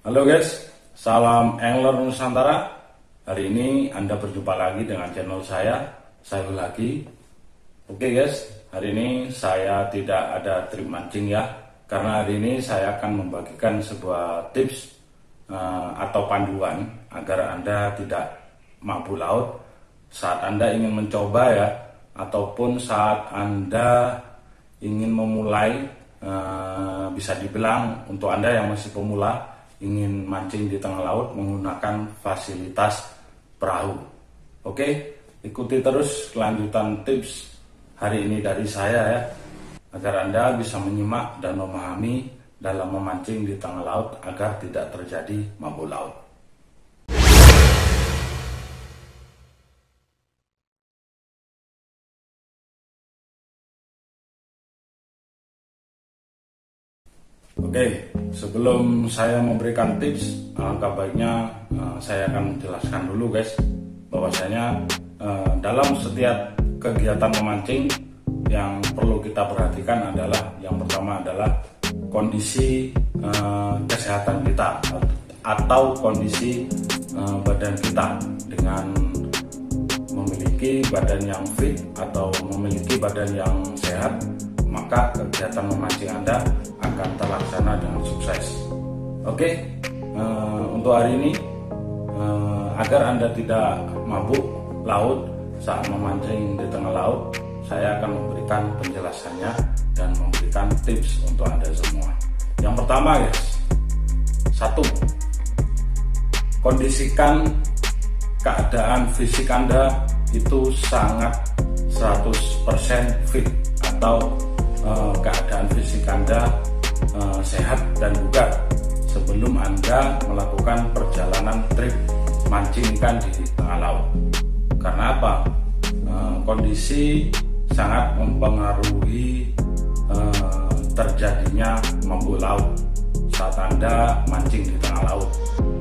Halo guys, salam angler Nusantara. Hari ini Anda berjumpa lagi dengan channel saya lagi. Oke guys, hari ini saya tidak ada trik mancing ya, karena hari ini saya akan membagikan sebuah tips atau panduan agar Anda tidak mabuk laut saat Anda ingin mencoba ya, ataupun saat Anda ingin memulai, bisa dibilang untuk Anda yang masih pemula ingin mancing di tengah laut menggunakan fasilitas perahu. Oke, ikuti terus kelanjutan tips hari ini dari saya ya, agar Anda bisa menyimak dan memahami dalam memancing di tengah laut agar tidak terjadi mabuk laut. Oke, sebelum saya memberikan tips, alangkah baiknya saya akan menjelaskan dulu guys, bahwasanya dalam setiap kegiatan memancing yang perlu kita perhatikan adalah, yang pertama adalah kondisi kesehatan kita atau kondisi badan kita. Dengan memiliki badan yang fit atau memiliki badan yang sehat, maka kegiatan memancing Anda akan terlaksana dengan sukses. Oke, untuk hari ini agar Anda tidak mabuk laut saat memancing di tengah laut, saya akan memberikan penjelasannya dan memberikan tips untuk Anda semua. Yang pertama guys, 1. Kondisikan keadaan fisik Anda itu sangat 100% fit, atau keadaan fisik Anda sehat dan bugar sebelum Anda melakukan perjalanan trip mancing ikan di tengah laut. Karena apa? Kondisi sangat mempengaruhi terjadinya mabuk laut saat Anda mancing di tengah laut.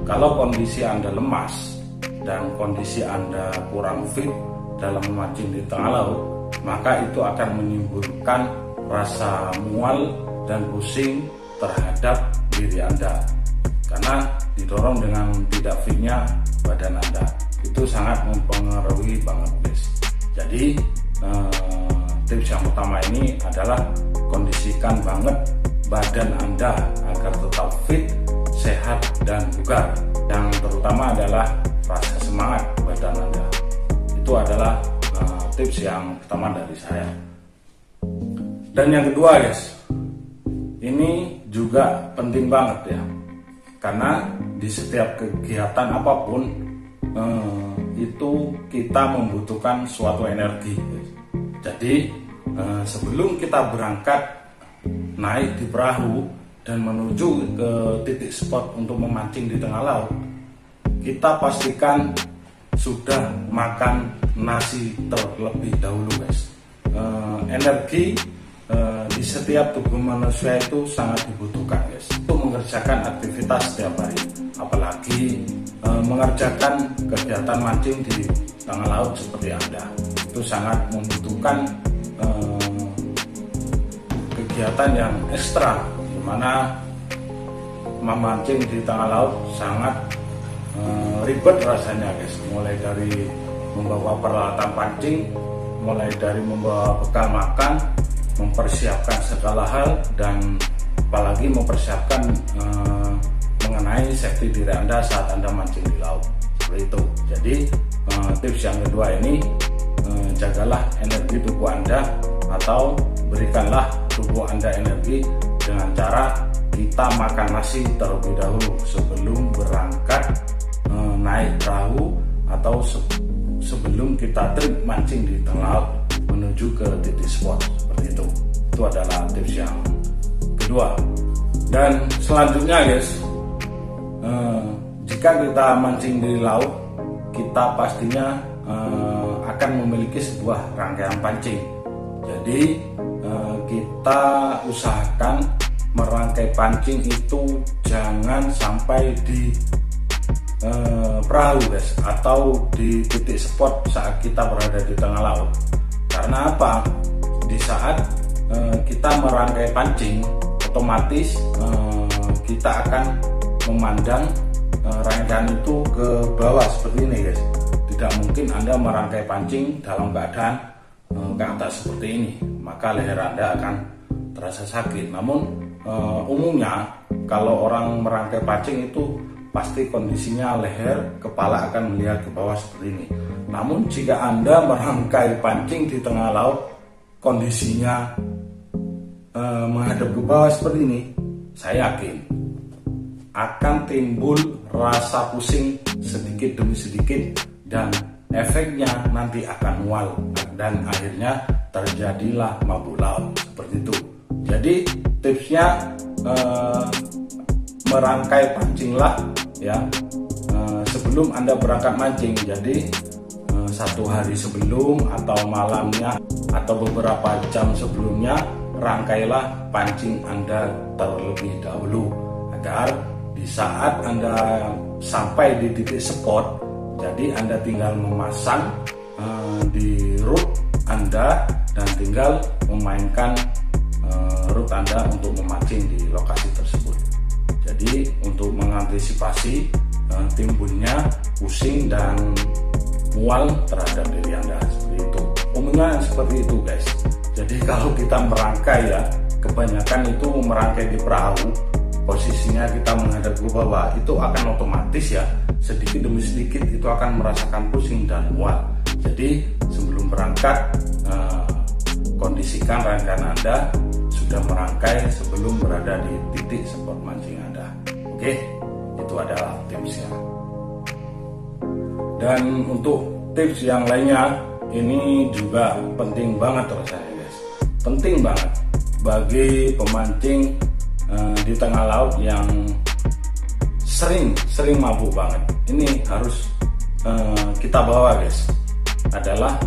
Kalau kondisi Anda lemas dan kondisi Anda kurang fit dalam memancing di tengah laut, maka itu akan menimbulkan rasa mual dan pusing terhadap diri Anda, karena didorong dengan tidak fitnya badan Anda. Itu sangat mempengaruhi banget guys. Jadi tips yang pertama ini adalah kondisikan banget badan Anda agar tetap fit, sehat dan bugar. Yang terutama adalah rasa semangat badan Anda. Itu adalah tips yang pertama dari saya. Dan yang kedua guys, ini juga penting banget ya, karena di setiap kegiatan apapun itu kita membutuhkan suatu energi guys. Jadi sebelum kita berangkat naik di perahu dan menuju ke titik spot untuk memancing di tengah laut, kita pastikan sudah makan nasi terlebih dahulu guys. Energi di setiap tubuh manusia itu sangat dibutuhkan guys, untuk mengerjakan aktivitas setiap hari, apalagi mengerjakan kegiatan mancing di tengah laut seperti Anda. Itu sangat membutuhkan kegiatan yang ekstra, dimana memancing di tengah laut sangat ribet rasanya guys, mulai dari membawa peralatan pancing, mulai dari membawa bekal makan, mempersiapkan segala hal, dan apalagi mempersiapkan mengenai safety diri Anda saat Anda mancing di laut, seperti itu. Jadi tips yang kedua ini, jagalah energi tubuh Anda, atau berikanlah tubuh Anda energi dengan cara kita makan nasi terlebih dahulu sebelum berangkat naik perahu, atau sebelum kita trip mancing di tengah laut menuju ke titik spot, seperti itu. Itu adalah tips yang kedua. Dan selanjutnya guys, jika kita mancing di laut, kita pastinya akan memiliki sebuah rangkaian pancing. Jadi kita usahakan merangkai pancing itu jangan sampai di perahu guys, atau di titik spot saat kita berada di tengah laut. Karena apa? Di saat kita merangkai pancing, otomatis kita akan memandang rangkaian itu ke bawah seperti ini guys. Tidak mungkin Anda merangkai pancing dalam keadaan ke atas seperti ini, maka leher Anda akan terasa sakit. Namun umumnya kalau orang merangkai pancing itu pasti kondisinya leher, kepala akan melihat ke bawah seperti ini. Namun jika Anda merangkai pancing di tengah laut, kondisinya menghadap ke bawah seperti ini, saya yakin akan timbul rasa pusing sedikit demi sedikit, dan efeknya nanti akan mual dan akhirnya terjadilah mabuk laut seperti itu. Jadi tipsnya merangkai pancinglah ya sebelum Anda berangkat mancing. Jadi 1 hari sebelum atau malamnya atau beberapa jam sebelumnya, rangkailah pancing Anda terlebih dahulu agar di saat Anda sampai di titik spot, jadi Anda tinggal memasang di root Anda dan tinggal memainkan root Anda untuk memancing di lokasi tersebut. Jadi untuk mengantisipasi timbulnya pusing dan mual terhadap diri Anda seperti itu. Umumnya seperti itu guys. Jadi kalau kita merangkai ya, kebanyakan itu merangkai di perahu, posisinya kita menghadap ke bawah, itu akan otomatis ya sedikit demi sedikit itu akan merasakan pusing dan mual. Jadi sebelum berangkat kondisikan rangkaian Anda sudah merangkai sebelum berada di titik spot mancing Anda. Oke, itu adalah tipsnya. Dan untuk tips yang lainnya ini juga penting banget rasanya guys. Penting banget bagi pemancing di tengah laut yang sering mabuk banget. Ini harus kita bawa guys, adalah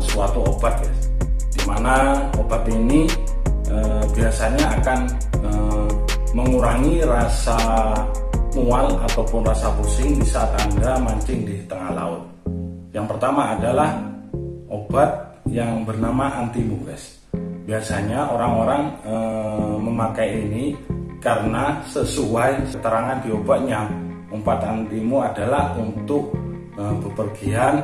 suatu obat guys, dimana obat ini biasanya akan mengurangi rasa mual ataupun rasa pusing di saat Anda mancing di tengah laut. Yang pertama adalah obat yang bernama Antimu guys. Biasanya orang-orang memakai ini karena sesuai keterangan di obatnya. Obat Antimu adalah untuk bepergian,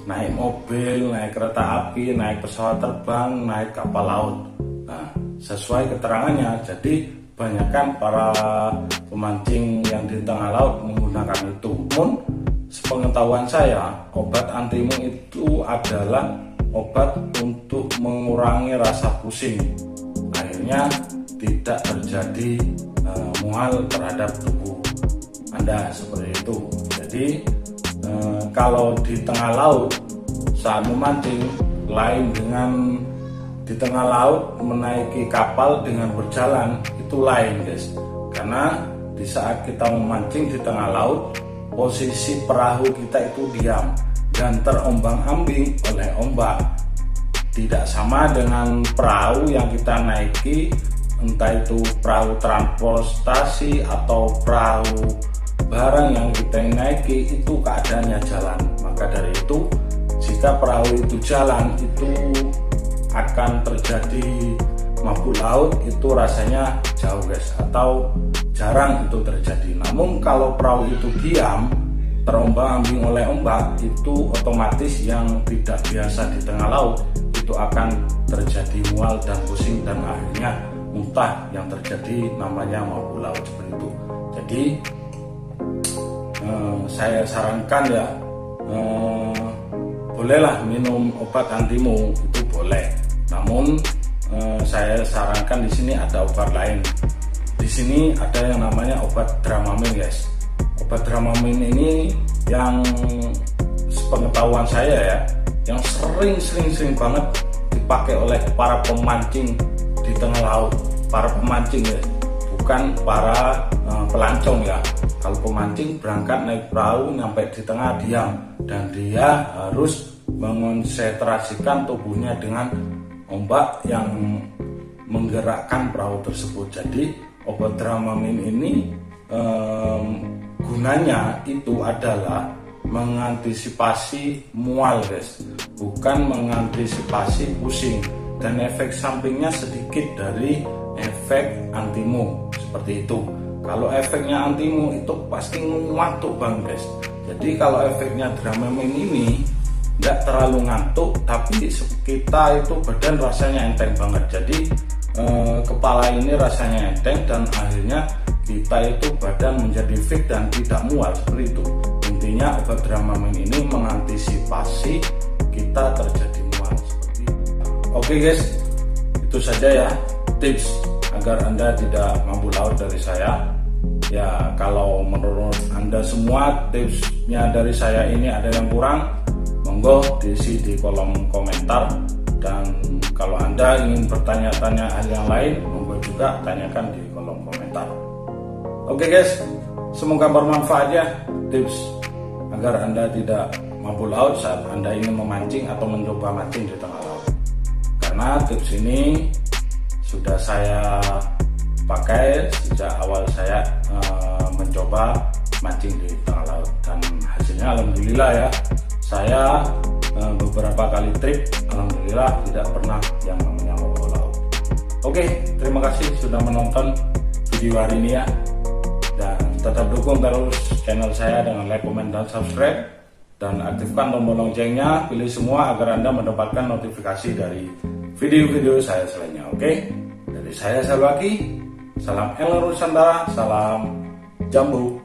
naik mobil, naik kereta api, naik pesawat terbang, naik kapal laut. Nah, sesuai keterangannya. Jadi banyakkan para pemancing yang di tengah laut menggunakan itu. Namun sepengetahuan saya, obat Antimu itu adalah obat untuk mengurangi rasa pusing. Akhirnya tidak terjadi mual terhadap tubuh Anda seperti itu. Jadi kalau di tengah laut saat memancing, lain dengan di tengah laut menaiki kapal dengan berjalan, itu lain guys. Karena di saat kita memancing di tengah laut, posisi perahu kita itu diam dan terombang-ambing oleh ombak. Tidak sama dengan perahu yang kita naiki, entah itu perahu transportasi atau perahu barang yang kita naiki, itu keadaannya jalan. Maka dari itu, jika perahu itu jalan, itu akan terjadi mabuk laut, itu rasanya jauh guys, atau jarang itu terjadi. Namun kalau perahu itu diam, terombang-ambing oleh ombak, itu otomatis yang tidak biasa di tengah laut itu akan terjadi mual dan pusing dan akhirnya muntah, yang terjadi namanya mabuk laut seperti itu. Jadi saya sarankan ya, bolehlah minum obat Antimu, itu boleh. Namun saya sarankan di sini ada obat lain. Di sini ada yang namanya obat Dramamine guys. Obat Dramamine ini yang sepengetahuan saya ya, yang sering banget dipakai oleh para pemancing di tengah laut. Para pemancing ya, bukan para pelancong ya. Kalau pemancing berangkat naik perahu, nyampe di tengah diam, dan dia harus mengonsentrasikan tubuhnya dengan ombak yang menggerakkan perahu tersebut. Jadi obat Dramamine ini gunanya itu adalah mengantisipasi mual guys, bukan mengantisipasi pusing, dan efek sampingnya sedikit dari efek Antimu seperti itu. Kalau efeknya antimu itu pasti ngantuk bang guys. Jadi kalau efeknya Dramamine ini nggak terlalu ngantuk, tapi kita itu badan rasanya enteng banget. Jadi kepala ini rasanya enteng dan akhirnya kita itu badan menjadi fit dan tidak mual seperti itu. Intinya obat Dramamine ini mengantisipasi kita terjadi mual seperti itu. Oke guys, itu saja ya tips agar Anda tidak mabuk laut dari saya. Ya, kalau menurut Anda semua tipsnya dari saya ini ada yang kurang, monggo diisi di kolom komentar. Dan kalau Anda ingin bertanya-tanya hal yang lain, monggo juga tanyakan di kolom komentar. Oke guys, semoga bermanfaat ya tips agar Anda tidak mabuk laut saat Anda ingin memancing atau mencoba mancing di tengah laut. Karena tips ini sudah saya pakai sejak awal saya mencoba mancing di tengah laut, dan hasilnya alhamdulillah ya, saya beberapa kali trip alhamdulillah tidak pernah yang namanya mabuk laut. Oke, terima kasih sudah menonton video hari ini ya, dan tetap dukung terus channel saya dengan like, comment, dan subscribe, dan aktifkan tombol loncengnya, pilih semua agar Anda mendapatkan notifikasi dari video-video saya selanjutnya. Oke, dari saya Salwaki, salam Eler Nusantara, salam Jambu.